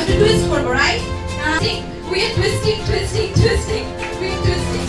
একটু টুইস্ট করবো, right? We are twisting. We are twisting.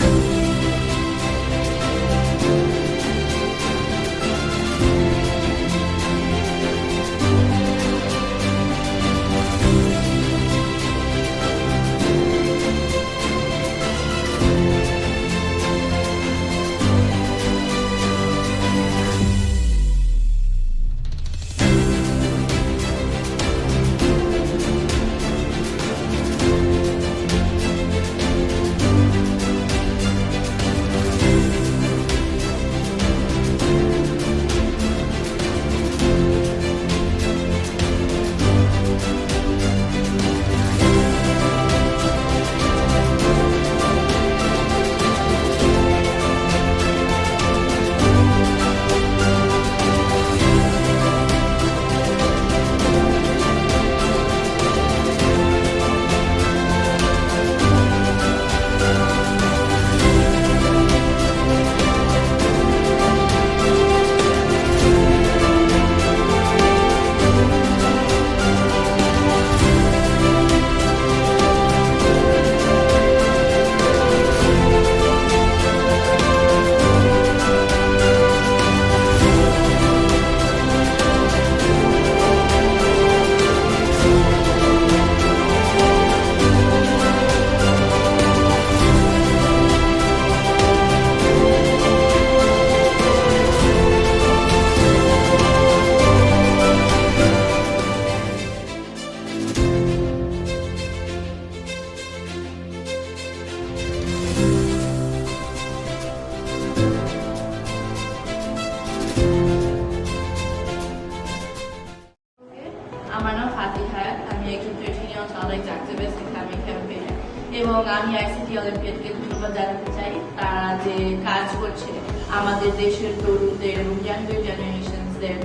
আমার নাম ফাতিহা হায়াত, আমি একজন 13 ইয়ার্স অ্যাডাল্ট অ্যাক্টিভিস্ট একাডেমিক ক্যাম্পেইনে, এবং আমি আইসিটি অলিম্পিয়াডকে ধন্যবাদ জানাতে চাই। তারা যে কাজ করছে আমাদের দেশের তরুণদের এবং ইয়াঙ্গার জেনারেশনসদের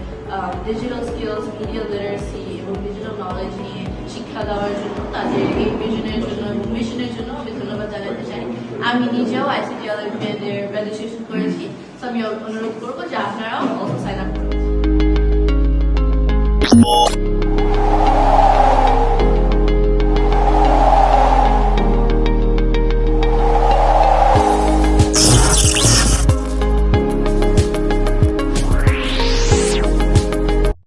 ডিজিটাল স্কিলস, মিডিয়া লিটারেসি এবং ডিজিটাল নলেজ নিয়ে শিক্ষা দেওয়ার জন্য, তাদের এই ভিশনের জন্য এবং মিশনের জন্য আমি ধন্যবাদ জানাতে চাই। আমি নিজেও আইসিটি অলিম্পিয়াডের রেজিস্ট্রেশন করেছি, তো আমি অনুরোধ করবো যে আপনারাও অলসো সাইন আপ করুন।